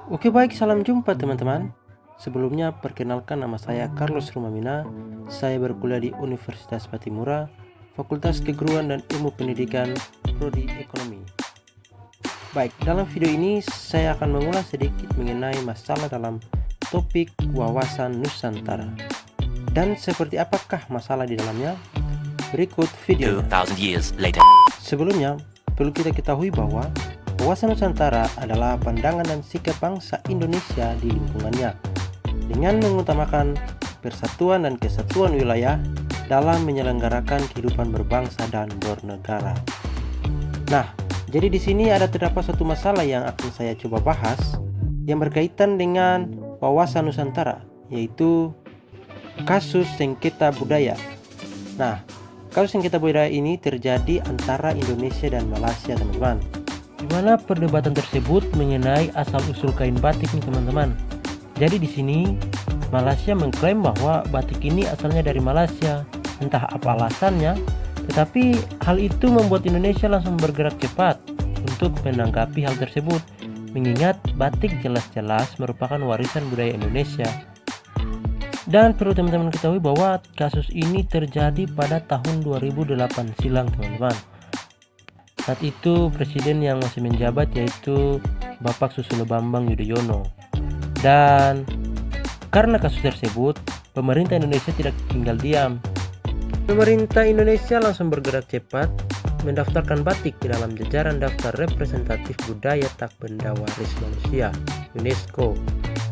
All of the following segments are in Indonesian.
Oke baik, salam jumpa teman-teman. Sebelumnya perkenalkan, nama saya Carlos Rumamina. Saya berkuliah di Universitas Patimura, Fakultas Keguruan dan Ilmu Pendidikan, Prodi Ekonomi. Baik, dalam video ini saya akan mengulas sedikit mengenai masalah dalam topik wawasan Nusantara. Dan seperti apakah masalah di dalamnya? Berikut video. 2,000 years later. Sebelumnya, perlu kita ketahui bahwa wawasan Nusantara adalah pandangan dan sikap bangsa Indonesia di lingkungannya, dengan mengutamakan persatuan dan kesatuan wilayah dalam menyelenggarakan kehidupan berbangsa dan bernegara. Nah, jadi di sini terdapat satu masalah yang akan saya coba bahas yang berkaitan dengan wawasan Nusantara, yaitu kasus sengketa budaya. Nah, kasus sengketa budaya ini terjadi antara Indonesia dan Malaysia, teman-teman. Di mana perdebatan tersebut mengenai asal-usul kain batik nih, teman-teman. Jadi di sini Malaysia mengklaim bahwa batik ini asalnya dari Malaysia, entah apa alasannya, tetapi hal itu membuat Indonesia langsung bergerak cepat untuk menanggapi hal tersebut, mengingat batik jelas-jelas merupakan warisan budaya Indonesia. Dan perlu teman-teman ketahui bahwa kasus ini terjadi pada tahun 2008 silam, teman-teman. Saat itu presiden yang masih menjabat yaitu Bapak Susilo Bambang Yudhoyono. Dan karena kasus tersebut, pemerintah Indonesia tidak tinggal diam. Pemerintah Indonesia langsung bergerak cepat mendaftarkan batik di dalam jajaran daftar representatif budaya tak benda waris manusia UNESCO.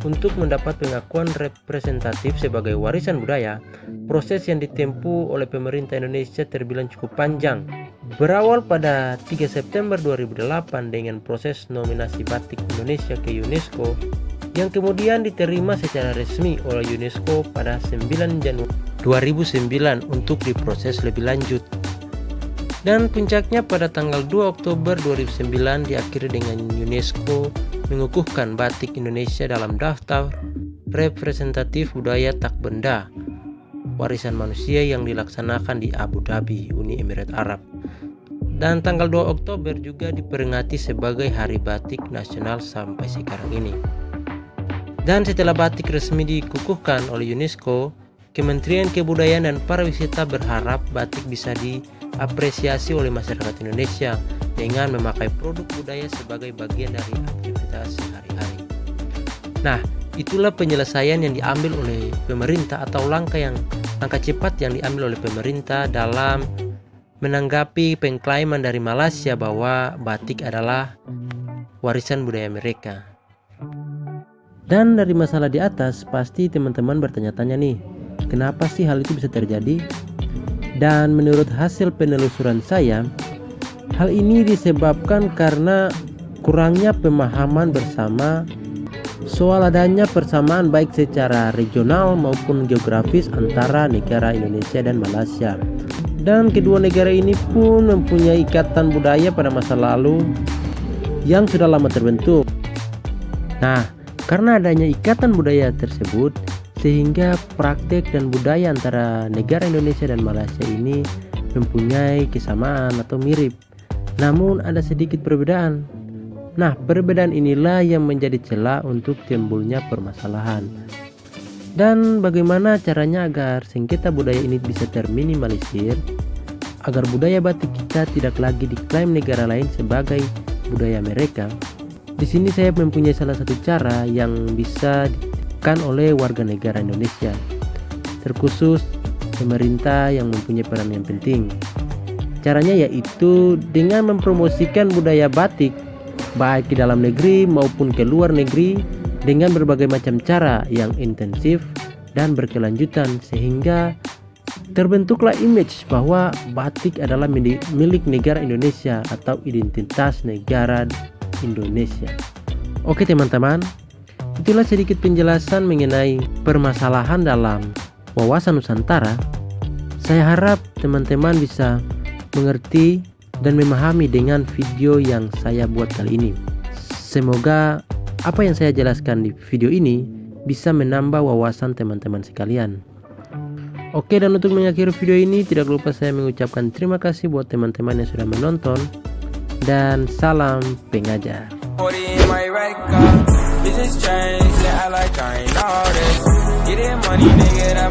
Untuk mendapat pengakuan representatif sebagai warisan budaya, proses yang ditempuh oleh pemerintah Indonesia terbilang cukup panjang. Berawal pada 3 September 2008 dengan proses nominasi batik Indonesia ke UNESCO yang kemudian diterima secara resmi oleh UNESCO pada 9 Januari 2009 untuk diproses lebih lanjut. Dan puncaknya pada tanggal 2 Oktober 2009 diakhiri dengan UNESCO mengukuhkan batik Indonesia dalam daftar representatif budaya tak benda warisan manusia yang dilaksanakan di Abu Dhabi, Uni Emirat Arab. Dan tanggal 2 Oktober juga diperingati sebagai Hari Batik Nasional sampai sekarang ini. Dan setelah batik resmi dikukuhkan oleh UNESCO, Kementerian Kebudayaan dan Pariwisata berharap batik bisa diapresiasi oleh masyarakat Indonesia dengan memakai produk budaya sebagai bagian dari aktivitas sehari-hari. Nah, itulah penyelesaian yang diambil oleh pemerintah atau langkah cepat yang diambil oleh pemerintah dalam menanggapi pengklaiman dari Malaysia bahwa batik adalah warisan budaya mereka. Dan dari masalah di atas, pasti teman-teman bertanya-tanya nih, kenapa sih hal itu bisa terjadi? Dan menurut hasil penelusuran saya, hal ini disebabkan karena kurangnya pemahaman bersama soal adanya persamaan baik secara regional maupun geografis antara negara Indonesia dan Malaysia. Dan kedua negara ini pun mempunyai ikatan budaya pada masa lalu yang sudah lama terbentuk. Nah, karena adanya ikatan budaya tersebut, sehingga praktek dan budaya antara negara Indonesia dan Malaysia ini mempunyai kesamaan atau mirip, namun ada sedikit perbedaan. Nah, perbedaan inilah yang menjadi celah untuk timbulnya permasalahan. Dan bagaimana caranya agar sengketa budaya ini bisa terminimalisir, agar budaya batik kita tidak lagi diklaim negara lain sebagai budaya mereka? Di sini saya mempunyai salah satu cara yang bisa dilakukan oleh warga negara Indonesia, terkhusus pemerintah yang mempunyai peran yang penting. Caranya yaitu dengan mempromosikan budaya batik baik di dalam negeri maupun ke luar negeri dengan berbagai macam cara yang intensif dan berkelanjutan, sehingga terbentuklah image bahwa batik adalah milik negara Indonesia atau identitas negara Indonesia. Oke teman-teman, itulah sedikit penjelasan mengenai permasalahan dalam wawasan Nusantara. Saya harap teman-teman bisa mengerti dan memahami dengan video yang saya buat kali ini. Semoga apa yang saya jelaskan di video ini bisa menambah wawasan teman-teman sekalian. Oke, dan untuk mengakhiri video ini tidak lupa saya mengucapkan terima kasih buat teman-teman yang sudah menonton, dan salam pengajar. getting money, nigga,